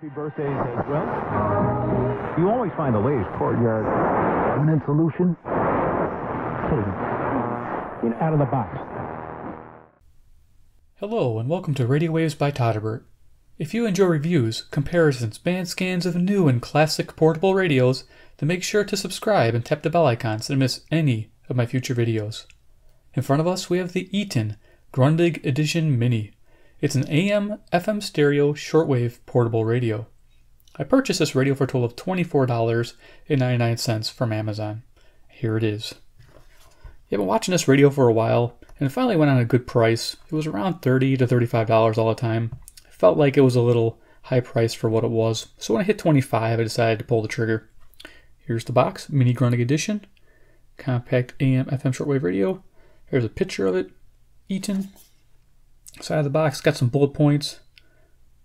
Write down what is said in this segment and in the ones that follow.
Happy birthdays as well. You always find the latest courtyard permanent solution. Out of the box. Hello and welcome to Radio Waves by Todderbert. If you enjoy reviews, comparisons, band scans of new and classic portable radios, then make sure to subscribe and tap the bell icon so to miss any of my future videos. In front of us we have the Eton Grundig Edition Mini. It's an AM/FM stereo shortwave portable radio. I purchased this radio for a total of $24.99 from Amazon. Here it is. I've been watching this radio for a while and it finally went on a good price. It was around $30 to $35 all the time. I felt like it was a little high price for what it was. So when I hit 25, I decided to pull the trigger. Here's the box, Mini Grundig Edition, compact AM/FM shortwave radio. Here's a picture of it, Eton. Side of the box, got some bullet points.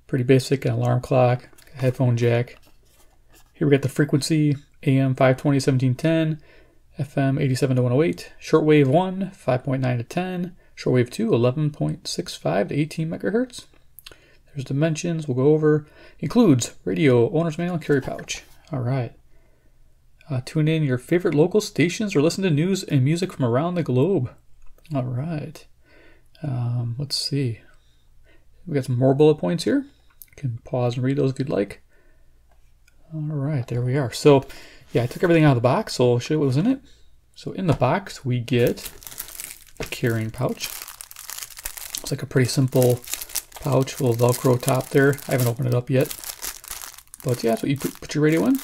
Pretty basic, an alarm clock, a headphone jack. Here we got the frequency, AM 520 1710, FM 87 to 108, shortwave 1, 5.9 to 10, shortwave 2, 11.65 to 18 megahertz. There's dimensions we'll go over. Includes radio, owner's manual, and carry pouch. All right. Tune in your favorite local stations or listen to news and music from around the globe. All right. Let's see. We got some more bullet points here. You can pause and read those if you'd like. All right, there we are. So, yeah, I took everything out of the box, so I'll show you what was in it. So in the box, we get a carrying pouch. It's like a pretty simple pouch, a little Velcro top there. I haven't opened it up yet. But yeah, that's what you put your radio in.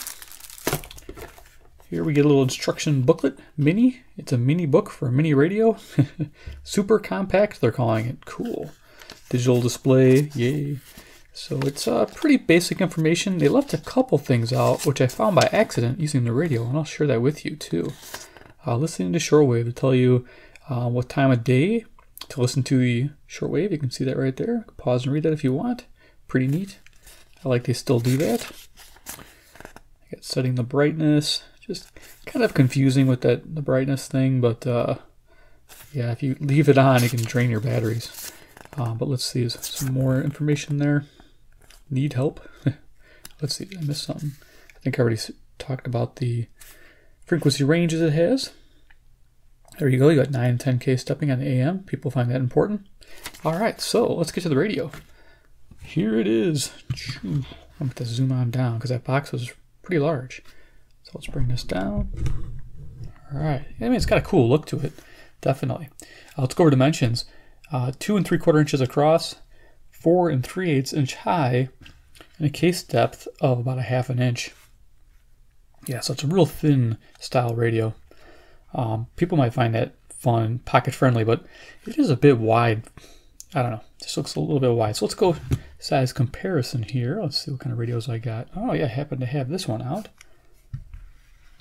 Here we get a little instruction booklet, mini. It's a mini book for a mini radio. Super compact, they're calling it. Cool. Digital display, yay. So it's pretty basic information. They left a couple things out, which I found by accident using the radio, and I'll share that with you too. Listening to shortwave to tell you what time of day to listen to the shortwave. You can see that right there. Pause and read that if you want. Pretty neat. I like they still do that. I got setting the brightness. Just kind of confusing with the brightness thing, but yeah, if you leave it on, it can drain your batteries. But let's see, there's some more information there. Need help? Let's see, did I miss something? I think I already talked about the frequency ranges it has. There you go, you got 9 and 10K stepping on the AM. People find that important. All right, so let's get to the radio. Here it is. I'm going to zoom on down because that box was pretty large. So let's bring this down. All right. I mean, it's got a cool look to it, definitely. Let's go over dimensions. 2 3/4 inches across, 4 3/8 inch high, and a case depth of about 1/2 inch. Yeah, so it's a real thin style radio. People might find that fun, pocket friendly, but it is a bit wide. I don't know. Just looks a little bit wide. So let's go size comparison here. Let's see what kind of radios I got. Oh yeah, I happen to have this one out.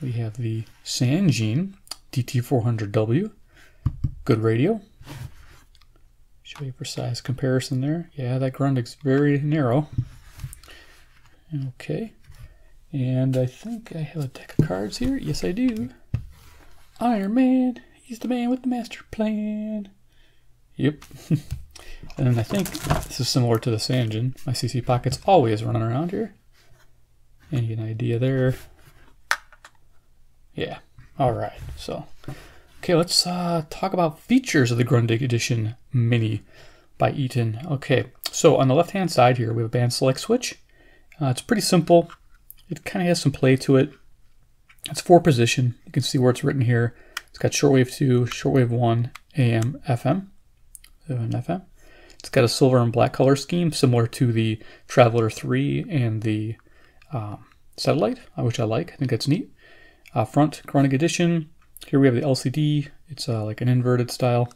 We have the Sangean DT400W. Good radio. Show you for size comparison there. Yeah, that Grundig's very narrow. Okay. And I think I have a deck of cards here. Yes, I do. Iron Man. He's the man with the master plan. Yep. And then I think this is similar to the Sangean. My CC pocket's always running around here. And you get an idea there. Yeah, all right, so, okay, let's talk about features of the Grundig Edition Mini by Eton. Okay, so on the left-hand side here, we have a band select switch. It's pretty simple. It kind of has some play to it. It's 4-position. You can see where it's written here. It's got shortwave 2, shortwave 1, AM, FM, and FM. It's got a silver and black color scheme, similar to the Traveler 3 and the Satellite, which I like. I think that's neat. Front Grundig Edition. Here we have the LCD. It's like an inverted style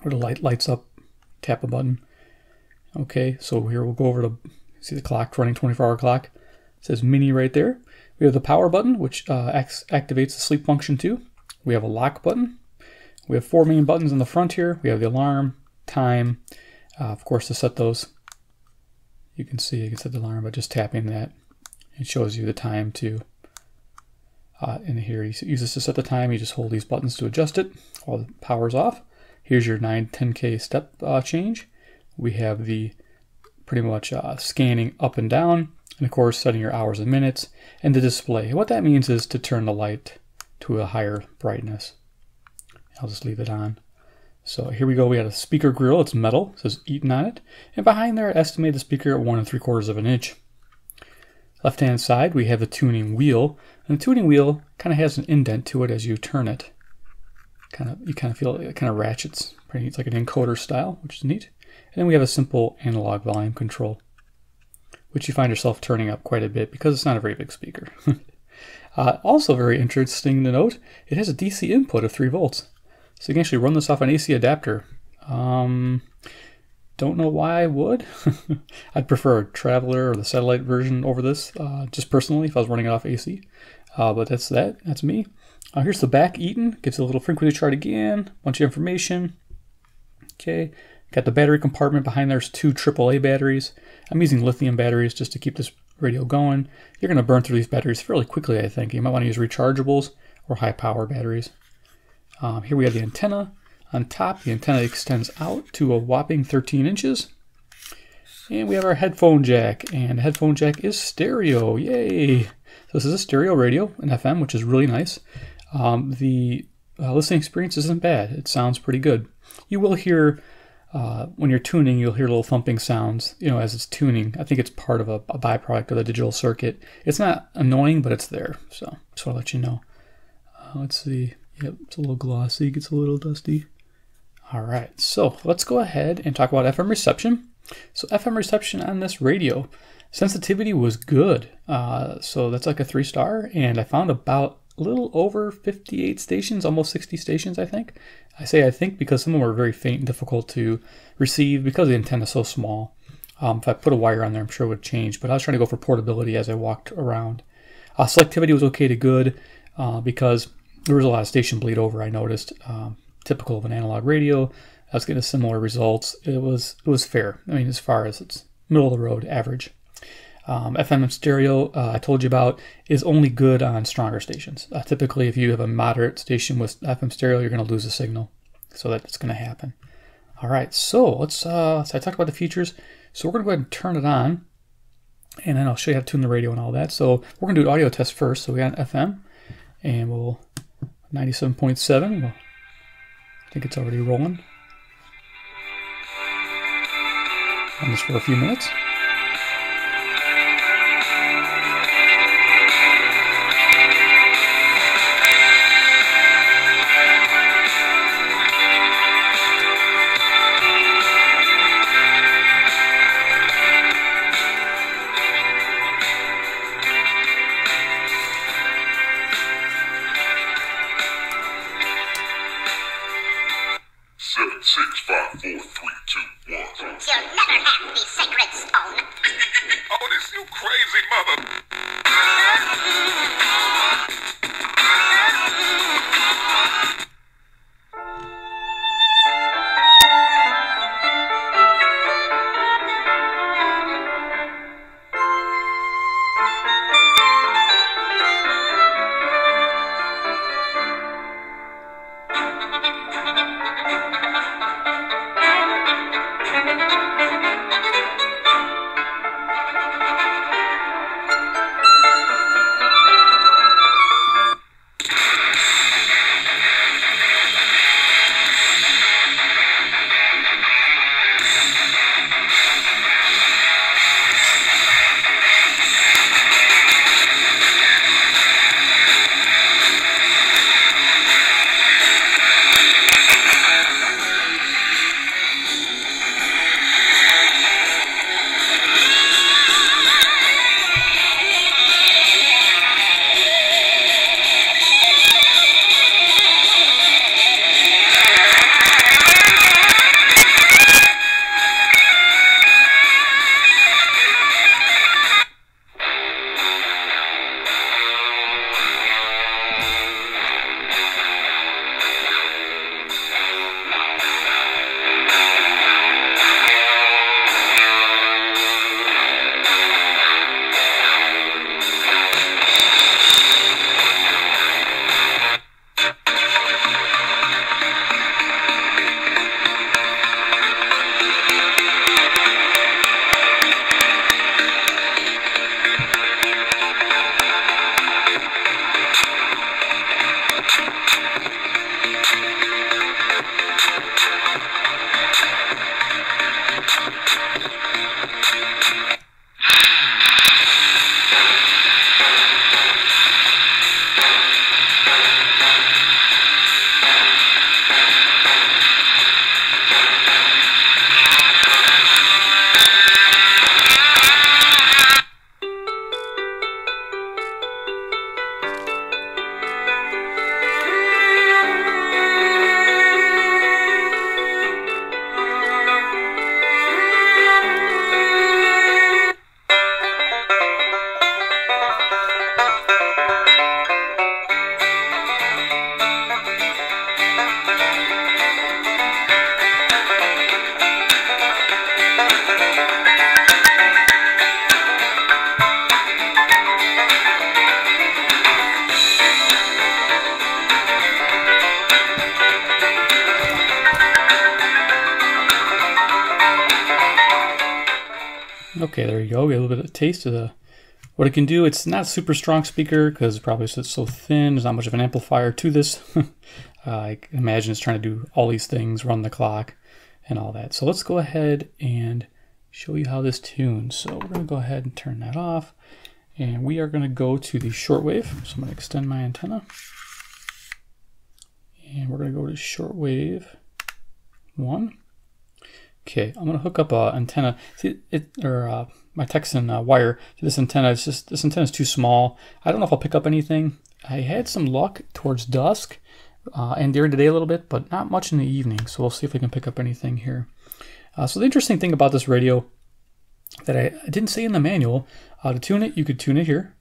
where the light lights up. Tap a button. Okay, so here we'll go over to see the clock running, 24-hour clock. It says Mini right there. We have the power button, which activates the sleep function too. We have a lock button. We have 4 main buttons in the front here. We have the alarm, time, of course, to set those. You can see you can set the alarm by just tapping that. It shows you the time too. In here, you use this to set the time. You just hold these buttons to adjust it while the power's off. Here's your 9-10K step change. We have the pretty much scanning up and down, and of course setting your hours and minutes, and the display. What that means is to turn the light to a higher brightness. I'll just leave it on. So here we go. We got a speaker grill. It's metal. It says Eton on it. And behind there, I estimate the speaker at 1 3/4 of an inch. Left-hand side, we have the tuning wheel. And the tuning wheel kind of has an indent to it as you turn it. You kind of feel it kind of ratchets. It's like an encoder style, which is neat. And then we have a simple analog volume control, which you find yourself turning up quite a bit because it's not a very big speaker. Also very interesting to note, it has a DC input of 3 volts. So you can actually run this off an AC adapter. Don't know why I would. I'd prefer a Traveler or the satellite version over this, just personally, if I was running it off AC. But that's that. That's me. Here's the back Eton. Gives a little frequency chart again. Bunch of information. Okay. Got the battery compartment. Behind there's 2 AAA batteries. I'm using lithium batteries just to keep this radio going. You're going to burn through these batteries fairly quickly, I think. You might want to use rechargeables or high power batteries. Here we have the antenna. On top, the antenna extends out to a whopping 13 inches. And we have our headphone jack. And the headphone jack is stereo. Yay! So this is a stereo radio, an FM, which is really nice. The listening experience isn't bad. It sounds pretty good. You will hear, when you're tuning, you'll hear little thumping sounds, as it's tuning. I think it's part of a byproduct of the digital circuit. It's not annoying, but it's there. So just want to let you know. Let's see. Yep, it's a little glossy, gets a little dusty. All right, so let's go ahead and talk about FM reception. So FM reception on this radio, sensitivity was good. So that's like a 3-star, and I found about a little over 58 stations, almost 60 stations, I think. I say I think because some of them were very faint and difficult to receive because the antenna is so small. If I put a wire on there, I'm sure it would change, but I was trying to go for portability as I walked around. Selectivity was okay to good because there was a lot of station bleed over, I noticed. Typical of an analog radio. I was getting similar results. It was fair. I mean, as far as it's middle of the road, average. FM and stereo, I told you about, is only good on stronger stations. Typically, if you have a moderate station with FM stereo, you're going to lose a signal. So that's going to happen. All right, so so I talked about the features. So we're going to go ahead and turn it on. And then I'll show you how to tune the radio and all that. So we're going to do an audio test first. So we got an FM. And we'll 97.7. I think it's already rolling. On this for a few minutes. You'll never have the sacred stone. Oh, this you crazy mother. Okay, there you go. We get a little bit of a taste of what it can do. It's not a super strong speaker because probably it's so thin. There's not much of an amplifier to this. I can imagine it's trying to do all these things, run the clock and all that. So let's go ahead and show you how this tunes. So we're going to go ahead and turn that off. And we are going to go to the shortwave. So I'm going to extend my antenna. And we're going to go to shortwave 1. Okay, I'm going to hook up an antenna. See, my Texan wire to this antenna. It's just, this antenna is too small. I don't know if I'll pick up anything. I had some luck towards dusk and during the day a little bit, but not much in the evening. So we'll see if we can pick up anything here. So the interesting thing about this radio that I didn't say in the manual, to tune it, you could tune it here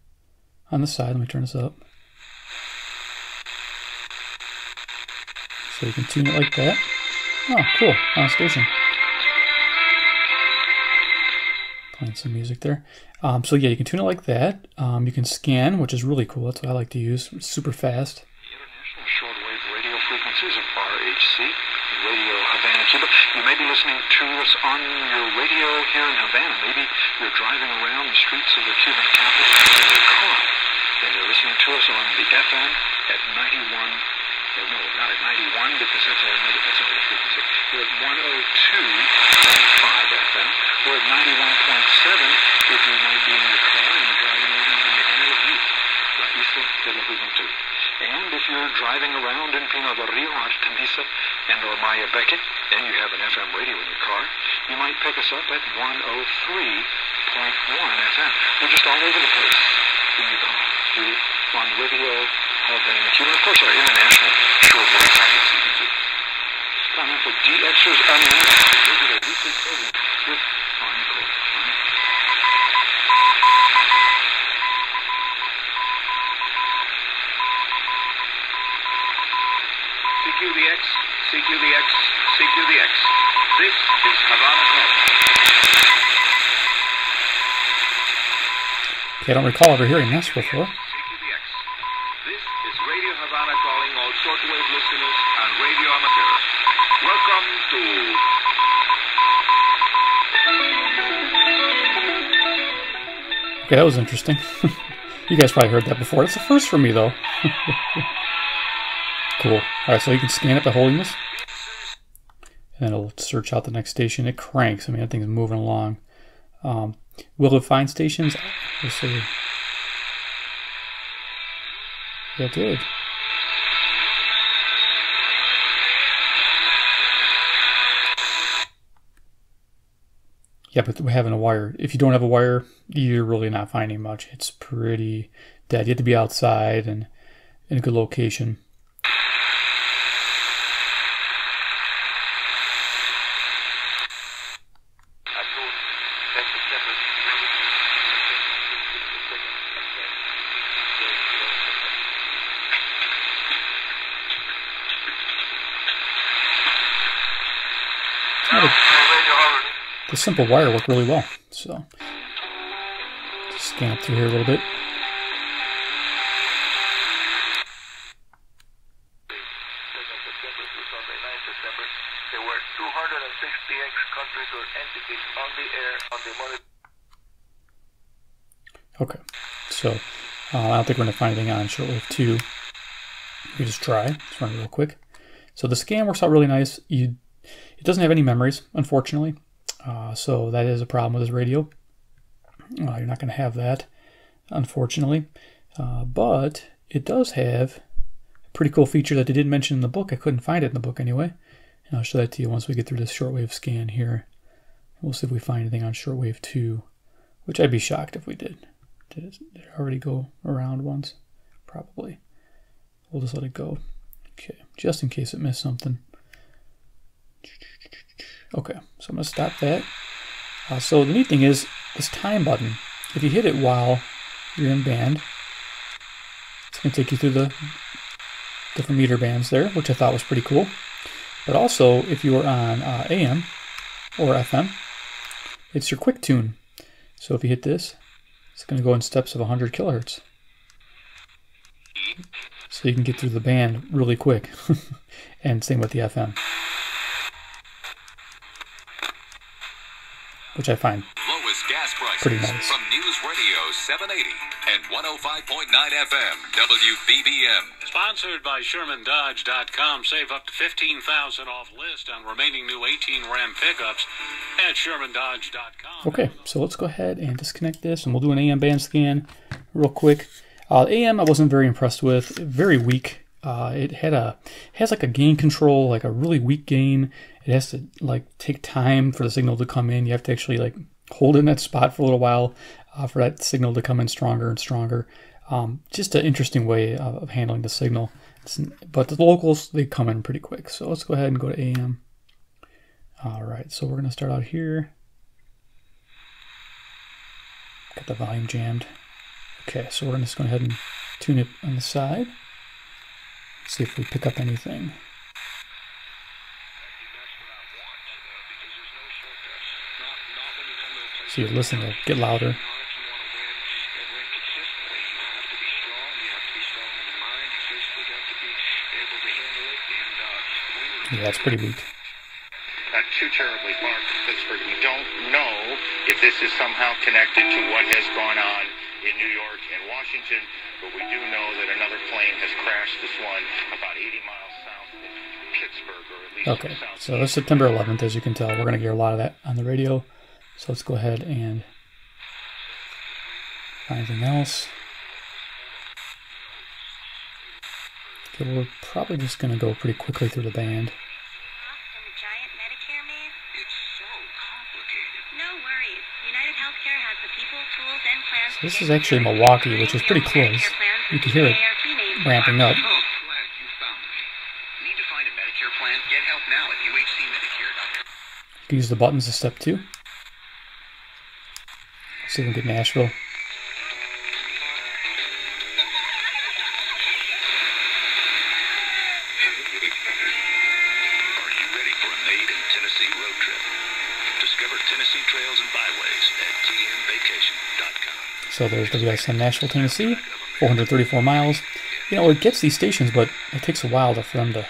on the side. Let me turn this up. So you can tune it like that. Oh, cool, on station. Playing some music there. So yeah, you can tune it like that. You can scan, which is really cool. That's what I like to use. It's super fast. International shortwave radio frequencies of RHC, Radio Havana, Cuba. You may be listening to us on your radio here in Havana. Maybe you're driving around the streets of the Cuban capital in your car, and you're listening to us on the FM at 91. No, not at 91 because that's another frequency. We're at 102.5 FM. We're at 91.7 if you might be in your car and you're driving around in the Isle of Youth, La Isla de la Juventud. And if you're driving around in Pino del Rio, Artemisa, and or Maya Beckett, and you have an FM radio in your car, you might pick us up at 103.1 FM. We're just all over the place in your car. We're on Radio Havana, Cuba. Of course, our international shortwave frequency. Time for DXers Unlimited, regular weekly program with Encore. CQDX, CQDX, CQDX. This is Havana calling. Okay, I don't recall ever hearing this before. CQDX. This is Radio Havana calling all shortwave listeners and radio amateurs. Welcome to... Okay, that was interesting. You guys probably heard that before. It's the first for me, though. Cool. Alright, so you can scan it by holding this. And then it'll search out the next station. It cranks. I mean, that thing's moving along. Will it find stations? Let's see. Yeah, it did. Yeah, but we're having a wire. If you don't have a wire, you're really not finding much. It's pretty dead. You have to be outside and in a good location. The simple wire worked really well, so just scan up through here a little bit. There were 260 countries or entities on the air on the monitor. Okay, so I don't think we're going to find anything on Shortwave 2. We just try. Let's run it real quick. So the scan works out really nice. It doesn't have any memories, unfortunately. So that is a problem with this radio. You're not going to have that, unfortunately. But it does have a pretty cool feature that they did mention in the book. I couldn't find it in the book anyway. And I'll show that to you once we get through this shortwave scan here. We'll see if we find anything on Shortwave 2, which I'd be shocked if we did. Did it already go around once? Probably. We'll just let it go. Okay, just in case it missed something. Okay, so I'm going to stop that. So the neat thing is this time button. If you hit it while you're in band, it's going to take you through the different meter bands there, which I thought was pretty cool. But also, if you are on AM or FM, it's your quick tune. So if you hit this, it's going to go in steps of 100 kilohertz. So you can get through the band really quick. And same with the FM. Which I find pretty nice. From News Radio 780 and 105.9 FM, WBBM. Sponsored by ShermanDodge.com. Save up to $15,000 off list on remaining new 18 Ram pickups at ShermanDodge.com. Okay, so let's go ahead and disconnect this, and we'll do an AM band scan real quick. AM I wasn't very impressed with. Very weak. It has like a gain control, like a really weak gain. It has to like take time for the signal to come in. You have to actually like hold in that spot for a little while for that signal to come in stronger and stronger. Just an interesting way of handling the signal. But the locals, they come in pretty quick. So let's go ahead and go to AM. All right, so we're going to start out here. Got the volume jammed. Okay, so we're just going to go ahead and tune it on the side. See if we pick up anything. So you're listening to get louder. Yeah, it's pretty weak. Not too terribly far from Pittsburgh. We don't know if this is somehow connected to what has gone on in New York and Washington, but we do know that another plane has crashed this one about 80 miles south of Pittsburgh, or at least okay, so it's September 11th, as you can tell. We're going to hear a lot of that on the radio. So let's go ahead and find anything else. Okay, we're probably just going to go pretty quickly through the band. So this is actually Milwaukee, which is pretty close. You can hear it ramping up. Need to find a Medicare plan? Get help now at UHCMedicare.com. You can use the buttons to step 2. Let's see if we can get Nashville. So there's WSM Nashville, Tennessee, 434 miles. You know, it gets these stations, but it takes a while for them to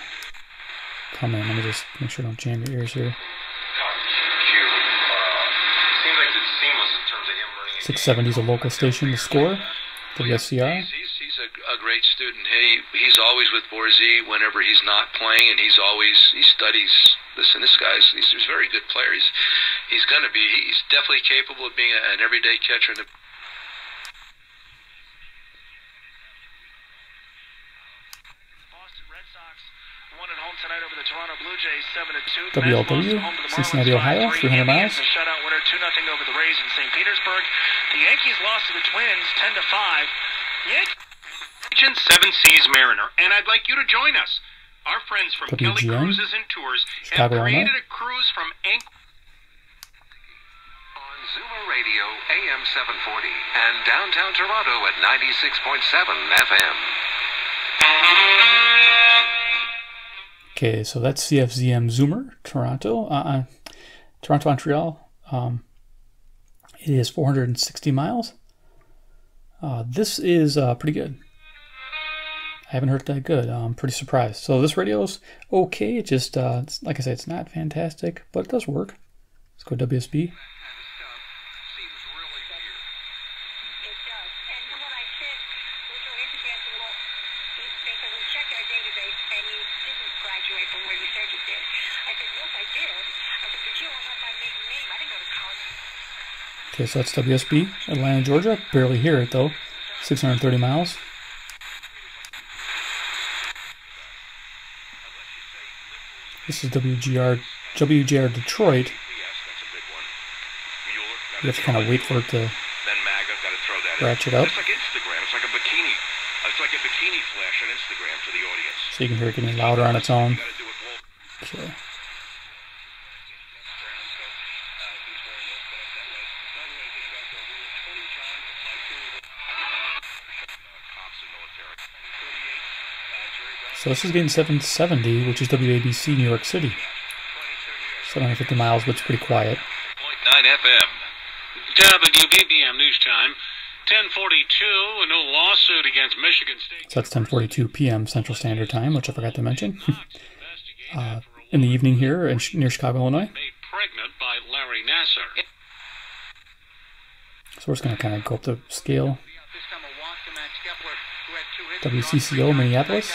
come in. Let me just make sure I don't jam your ears here. 670 is a local station. The Score, WSCR. He's a great student. He's always with Borzee whenever he's not playing, and he studies. Listen, this guy's he's a very good player. He's definitely capable of being an everyday catcher in the. WLW, Cincinnati, Ohio, 300 miles. Shutout winner 2-0 over the Rays in St. Petersburg. The Yankees lost to the Twins 10-5. Agent 7 Seas Mariner, and I'd like you to join us. Our friends from Kelly Cruises and Tours have created a cruise from Anchorage. On Zoomer Radio, AM 740, and downtown Toronto at 96.7 FM. Okay, so that's CFZM Zoomer, Toronto, Toronto, Montreal. It is 460 miles. This is pretty good. I haven't heard that good. I'm pretty surprised. So this radio's okay. It just, like I said, it's not fantastic, but it does work. Let's go WSB. Okay, so that's WSB, Atlanta, Georgia. Barely hear it though. 630 miles. This is WGR Detroit. You have to kind of wait for it to ratchet up. It's like Instagram. It's like a bikini. It's like a bikini flash on Instagram for the audience. So you can hear it getting louder on its own. Okay. So this is getting 770, which is WABC, New York City. 750 miles, but it's pretty quiet. 9 FM. WBBM News Time. 10:42. A new lawsuit against Michigan State. So that's 10:42 p.m. Central Standard Time, which I forgot to mention. In the evening here near Chicago, Illinois. Made pregnant by Larry Nasser. So we're just going to kind of go up the scale. WCCO Minneapolis,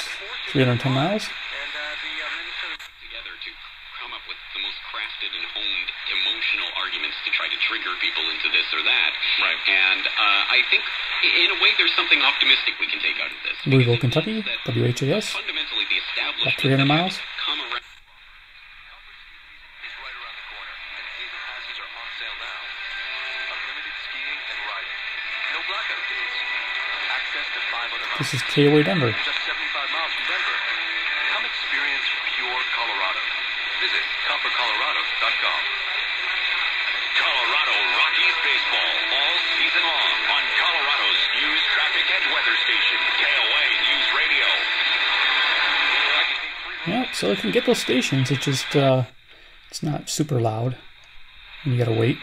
310 miles. Together to come up with the most crafted and honed emotional arguments to try to trigger people into this or that. Right. And I think, in a way, there's something optimistic we can take out of this. Louisville, Kentucky, WHAS, Fundamentally, the establishment about 300 miles. come around. This is KOA Denver. Just 75 miles from Denver. Come experience pure Colorado. Visit coppercolorado.com. Colorado Rockies baseball all season long on Colorado's news, traffic, and weather station, KOA News Radio. Yeah, so you can get those stations. It's just it's not super loud, and you gotta wait.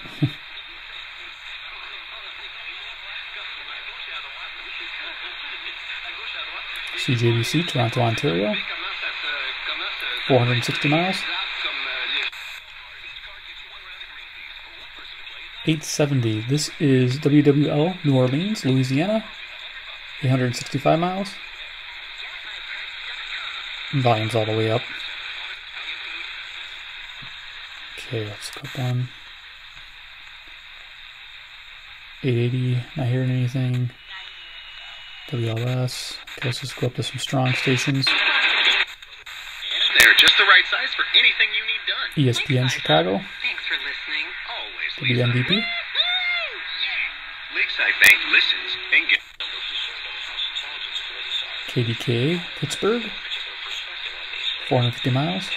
CJBC, Toronto, Ontario, 460 miles. 870. This is WWL, New Orleans, Louisiana, 865 miles. Volume's all the way up. Okay, let's go down. 880, not hearing anything. WLS. Okay, let's just go up to some strong stations. And they're just the right size for anything you need done. ESPN Chicago. Thanks for listening. Always. WMVP. Lakeside Bank listens and gets. KDK Pittsburgh. 450 miles.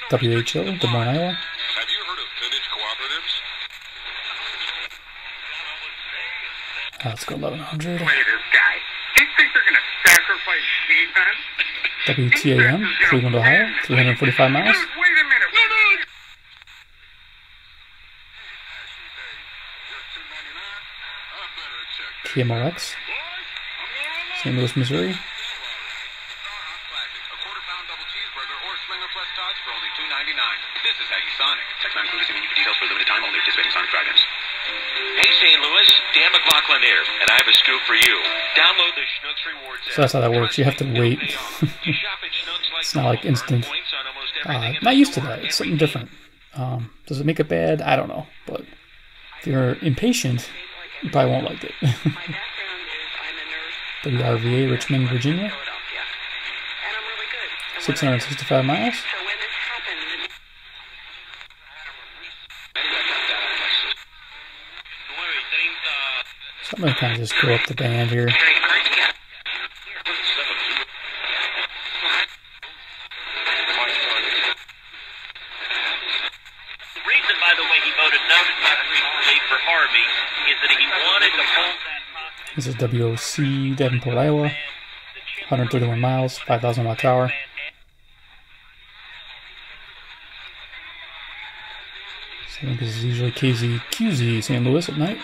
WHO, Des Moines, Iowa. Have you heard of vintage cooperatives? Let's go 1100. Look at this guy. He thinks they're going to sacrifice defense? WTAM, Cleveland, Ohio, 345 miles. Wait a minute. KMOX, St. Louis, Missouri. This is how you Sonic. Text not included. Menu for details for a limited time only. Participating Sonic drive-ins. Hey, St. Louis, Dan McLaughlin here, and I have a scoop for you. Download the Schnucks Rewards app. So that's how that works. You have to wait. It's not like instant. Not used to that. It's something different. Does it make it bad? I don't know. But if you're impatient, you probably won't like it. WRVA, Richmond, Virginia. 665 miles. So I'm going to kind of just go up the band here. The reason, by the way, he voted no to tax relief for Harvey is that he wanted to hold that. This is WOC, Davenport, Iowa. 131 miles, 5,000 watts hour. So I think this is usually KZQZ St. Louis at night.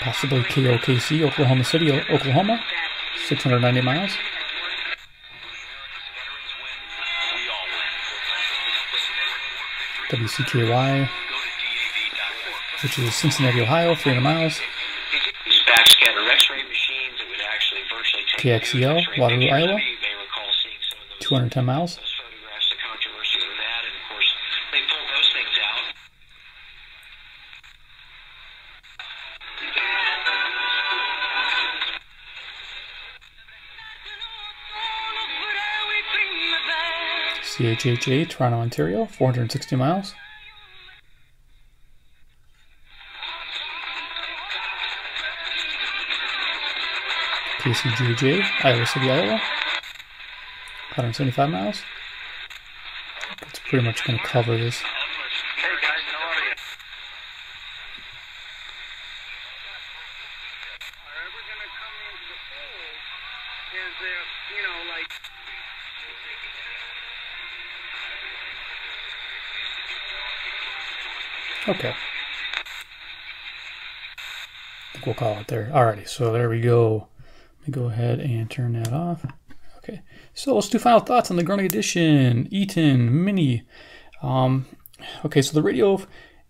Possibly KOKC, Oklahoma City, Oklahoma, 690 miles. WCKY, which is Cincinnati, Ohio, 300 miles. Backscatter X-ray machines that would actually virtually take KXEL, Waterloo, Iowa, 210 miles. photographs, the controversy over that, and of course they pulled those things out. CHHA, Toronto, Ontario, 460 miles. KCJJ, Iowa City, Iowa, 175 miles. It's pretty much going to cover this. Hey guys, how are you? We're going to come into the fold is if, you know, like... Okay. I think we'll call it there. Alrighty, so there we go. Let me go ahead and turn that off. Okay, so let's do final thoughts on the Grundig Edition Eton Mini. Okay, so the radio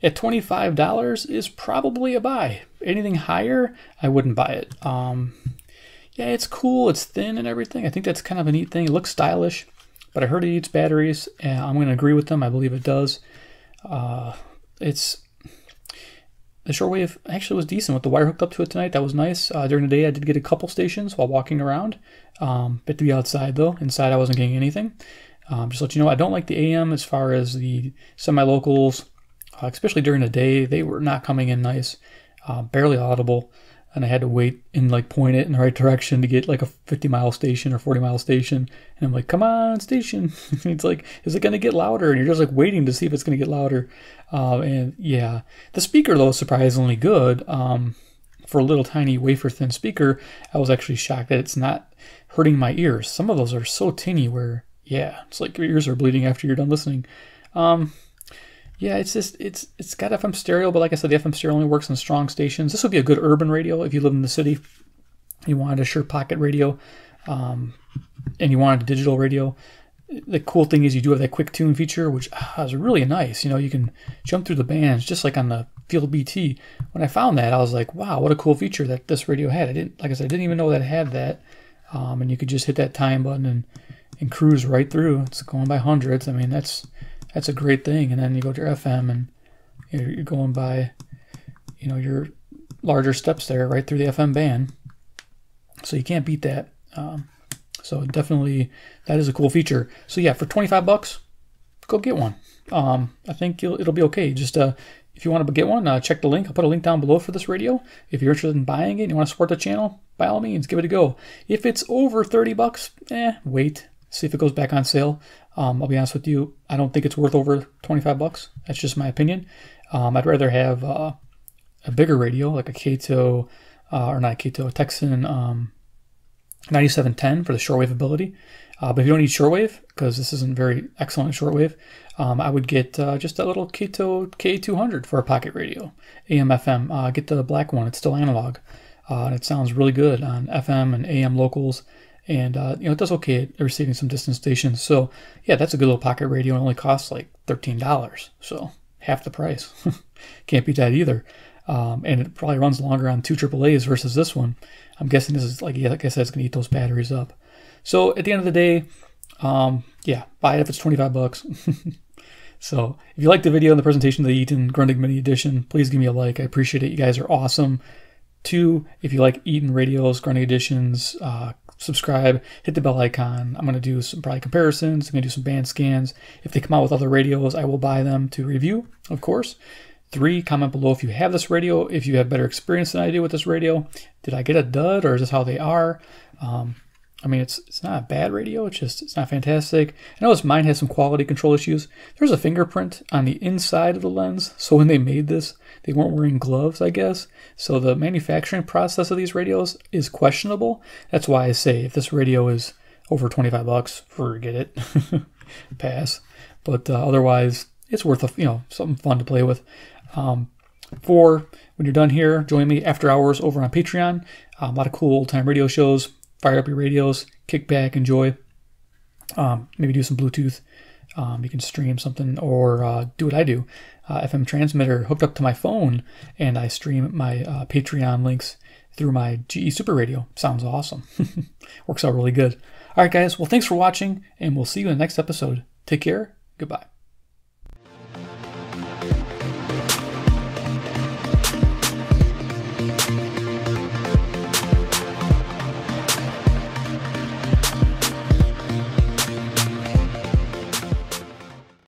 at $25 is probably a buy. Anything higher, I wouldn't buy it. Yeah, it's cool, it's thin and everything. I think that's kind of a neat thing. It looks stylish, but I heard it eats batteries, and I'm going to agree with them. I believe it does. The shortwave actually was decent with the wire hooked up to it tonight. That was nice. During the day, I did get a couple stations while walking around. Bit to be outside though. Inside, I wasn't getting anything. Just to let you know, I don't like the AM as far as the semi-locals, especially during the day. They were not coming in nice, barely audible, and I had to wait and like point it in the right direction to get like a 50-mile station or 40-mile station. And I'm like, come on, station. It's like, is it going to get louder? And you're just like waiting to see if it's going to get louder. And yeah, the speaker though is surprisingly good. For a little tiny wafer thin speaker, I was actually shocked that it's not hurting my ears. Some of those are so tinny where, yeah, it's like your ears are bleeding after you're done listening. Yeah, it's just, it's got FM stereo, but like I said, the FM stereo only works on strong stations. This would be a good urban radio if you live in the city. You wanted a sure pocket radio, and you wanted a digital radio. The cool thing is you do have that quick tune feature, which is really nice. You know, you can jump through the bands just like on the Field BT. When I found that, I was like, wow, what a cool feature that this radio had. I didn't, like I said, I didn't even know that it had that. And you could just hit that time button and cruise right through. It's going by hundreds. I mean, that's a great thing. And then you go to your FM and you're going by, you know, your larger steps there right through the FM band. So you can't beat that. So definitely that is a cool feature. So yeah, for $25, go get one. I think it'll be okay. Just if you want to get one, check the link. I'll put a link down below for this radio. If you're interested in buying it and you want to support the channel, by all means, give it a go. If it's over $30, wait. See if it goes back on sale. I'll be honest with you, I don't think it's worth over $25. That's just my opinion. I'd rather have a bigger radio, like a Kato, or not a Kato, a Texan 9710 for the shortwave ability. But if you don't need shortwave, because this isn't very excellent at shortwave, I would get just that little Kato K200 for a pocket radio, AM, FM. Get the black one, it's still analog. And it sounds really good on FM and AM locals. And, you know, it does okay at receiving some distant stations. So, yeah, that's a good little pocket radio. It only costs like $13. So, half the price. Can't beat that either. And it probably runs longer on 2 AAAs versus this one. I'm guessing this is, like I said, it's going to eat those batteries up. So, at the end of the day, yeah, buy it if it's $25. So, if you liked the video and the presentation of the Eton Grundig Mini Edition, please give me a like. I appreciate it. You guys are awesome. 2, if you like Eton radios, Grundig Editions, subscribe, hit the bell icon. I'm going to do some probably comparisons. I'm going to do some band scans. If they come out with other radios, I will buy them to review, of course. 3, comment below if you have this radio, if you have better experience than I do with this radio. Did I get a dud, or is this how they are? I mean, it's not a bad radio. It's not fantastic. I know mine has some quality control issues. There's a fingerprint on the inside of the lens. So when they made this, they weren't wearing gloves, I guess. So the manufacturing process of these radios is questionable. That's why I say if this radio is over $25, forget it. Pass. But otherwise, it's worth something fun to play with. 4, when you're done here, join me after hours over on Patreon. A lot of cool old-time radio shows. Fire up your radios, kick back, enjoy. Maybe do some Bluetooth. You can stream something, or do what I do. FM transmitter hooked up to my phone, and I stream my Patreon links through my GE Super Radio. Sounds awesome. Works out really good. All right, guys. Well, thanks for watching, and we'll see you in the next episode. Take care. Goodbye.